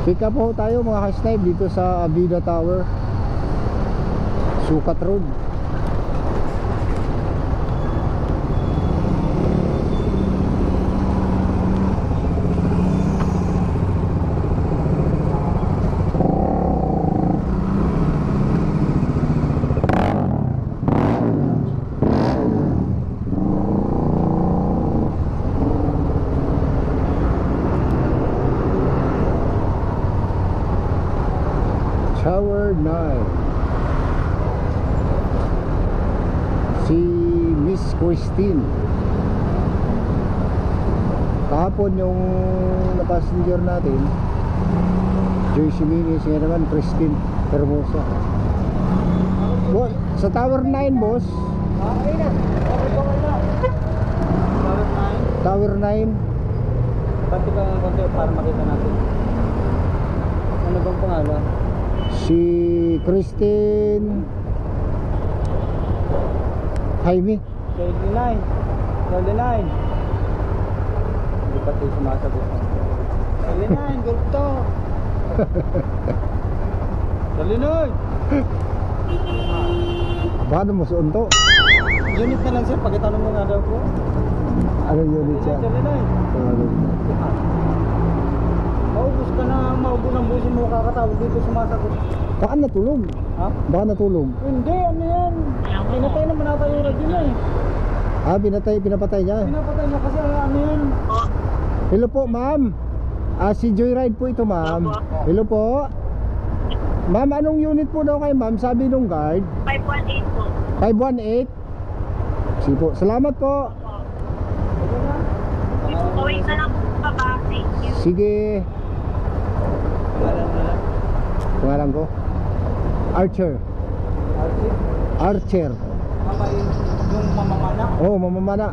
Pick up ho tayo mga ka-snipe dito sa Avida Tower, Sukat Road. Tower 9. Si Miss Christine. Kahapon yung na-passenger natin, Joyce Minis, ngayon naman Christine Hermosa. Boss, sa Tower 9 boss. Okay na. Okay na. Tower 9. Pati ka ng konti para makita natin. Ano bang pangalan? Si Christine Jaime. 29. 29. Hindi pa tayo sumasagot. 29, gulto. 29. Paano mo sa unto? Unit na lang sir, pagkatanong mo nga daw po. Anong unit siya? 29. Maubos ka na, maubos ng busin mo kakatawag dito sumasagot. Baka natulog. Ha? Baka natulog. Hindi, ano yan? Pinatay naman nata yung radyo na eh. Ah, pinapatay niya. Pinapatay niya kasi ano yan? Hello po, ma'am. Si Joyride po ito, ma'am. Hello po. Ma'am, anong unit po daw kay ma'am? Sabi nung guard. 518 po. 518. Sige po. Salamat po. Gawin ka lang po baba. Thank you. Sige. Pangalan ko? Archer. Archer. Mamain yung mamamana. Oh, mamamana.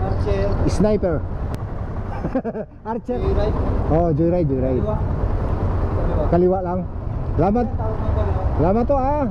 Archer. Sniper. Archer. Joyride. Oh, Joyride. Kaliwa. Kaliwa. Kaliwa lang. Salamat. Tawag ng kaliwa. Salamat to ah.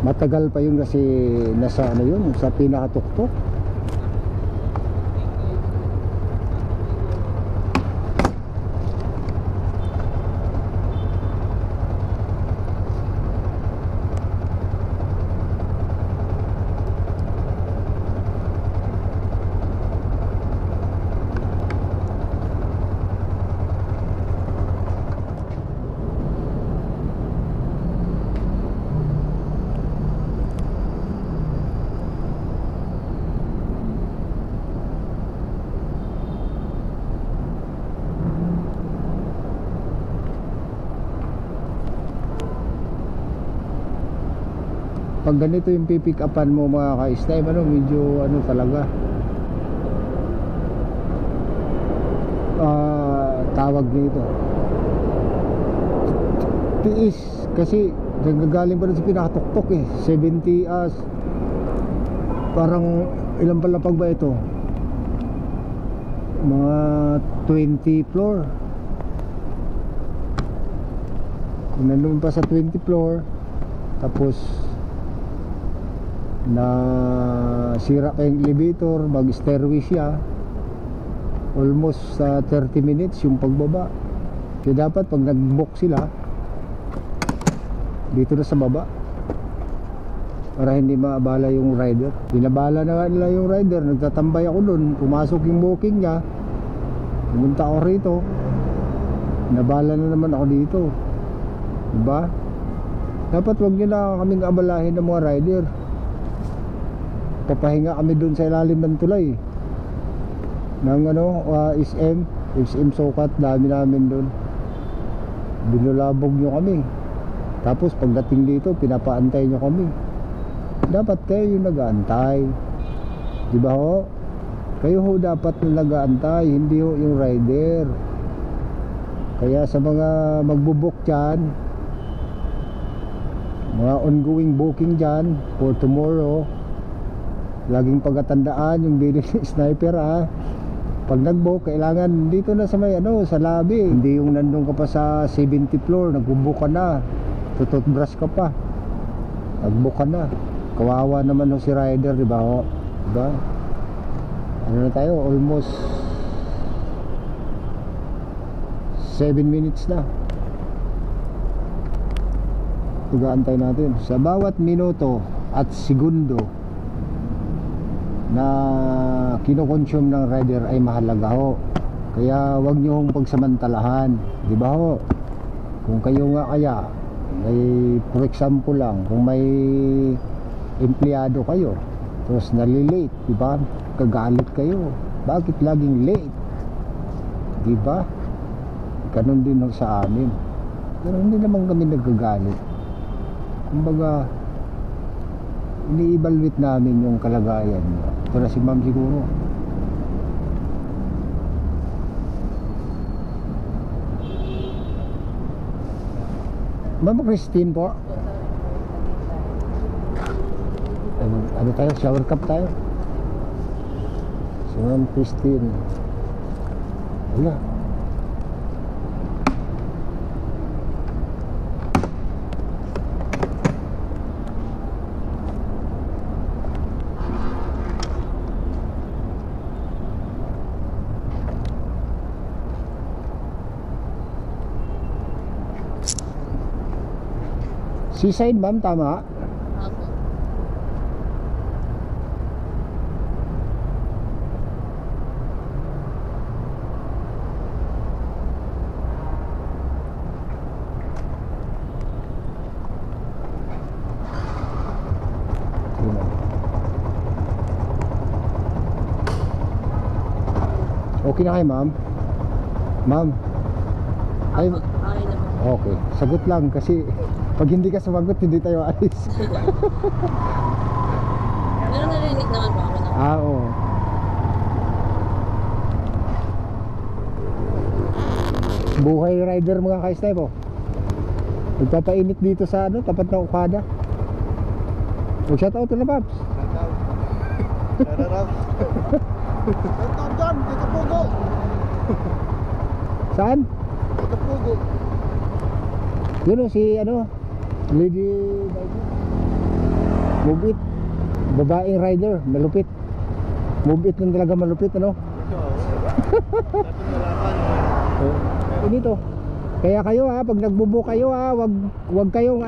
Matagal pa yung nasa ano yun, sa pinakatuktok. Pag ganito yung pipick upan mo mga ka-snipe, ano, medyo ano talaga, tawag nito tiis, kasi nagagaling pa rin sa pinakatuktok eh. 70 as parang ilang palapag ba ito, mga 20 floor. Kung nandun pa sa 20 floor, tapos na sira kayong elevator, mag stairway siya, almost sa 30 minutes yung pagbaba. Kaya dapat pag nag-book sila dito na sa baba para hindi maabala yung rider. Binabala na nga nila yung rider, nagtatambay ako dun, pumasok yung booking niya, pumunta ako rito, nabala na naman ako dito, diba? Dapat wag nyo na kaming abalahin ng mga rider. Papahinga kami dun sa ilalim ng tulay ng ano, SM Sukat, dami namin dun, binulabog nyo kami. Tapos pagdating dito pinapaantay nyo kami. Dapat kayo yung nag-aantay, diba ho? Kayo ho dapat nag-aantay, hindi ho yung rider. Kaya sa mga magbo-book dyan, mga ongoing booking dyan for tomorrow, laging pagkatandaan yung video ni Sniper ha. Pag nag-book, kailangan dito na sa may sa lobby. Hindi yung nandun ka pa sa 70th floor, nag-book ka na, tututbrush ka pa, nag-book ka na. Kawawa naman ho si rider, di ba ho? Diba? Ano na tayo? Almost 7 minutes na. Tugaantay natin. Sa bawat minuto at segundo na kinokonsume ng rider ay mahalaga ho. Kaya wag nyo hong pagsamantalahan, di ba ho? Kung kayo nga kaya may, for example lang, kung may empleyado kayo tapos nalilate, di ba? Kagalit kayo, bakit laging late, di ba? Ganon din ho sa amin, pero hindi naman kami nagagalit. Kumbaga ini-evaluate namin yung kalagayan niya. Ito na si ma'am siguro. Ma'am Christine po. Ano tayo? Shower cup tayo. Si ma'am Christine. Wala. Seaside ma'am, tama? Opo. Sige, ma'am. Okay na kayo ma'am? Ma'am? Ay, Okay naman. okay, sagot lang kasi pag hindi ka sumagot, hindi tayo alis. Pero narinig naman po ako na. Oo. Buhay rider mga ka-snipe po. Nagpapainit dito sa tapat ng Okada. Shout out na Paps. Ito dyan, dito pugo. Saan? Dito pugo. Yun o, si Lady Move It. Babaeng rider, malupit. Move It lang talaga malupit, Inito. Kaya kayo pag nagbubook kayo wag kayong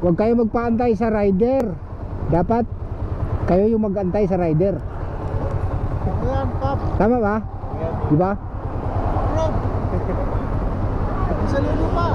wag kayong magpaantay sa rider. Dapat kayo yung mag-antay sa rider. Ayan, Pap. Tama ba? Di ba? Rob. Sa lulu pa.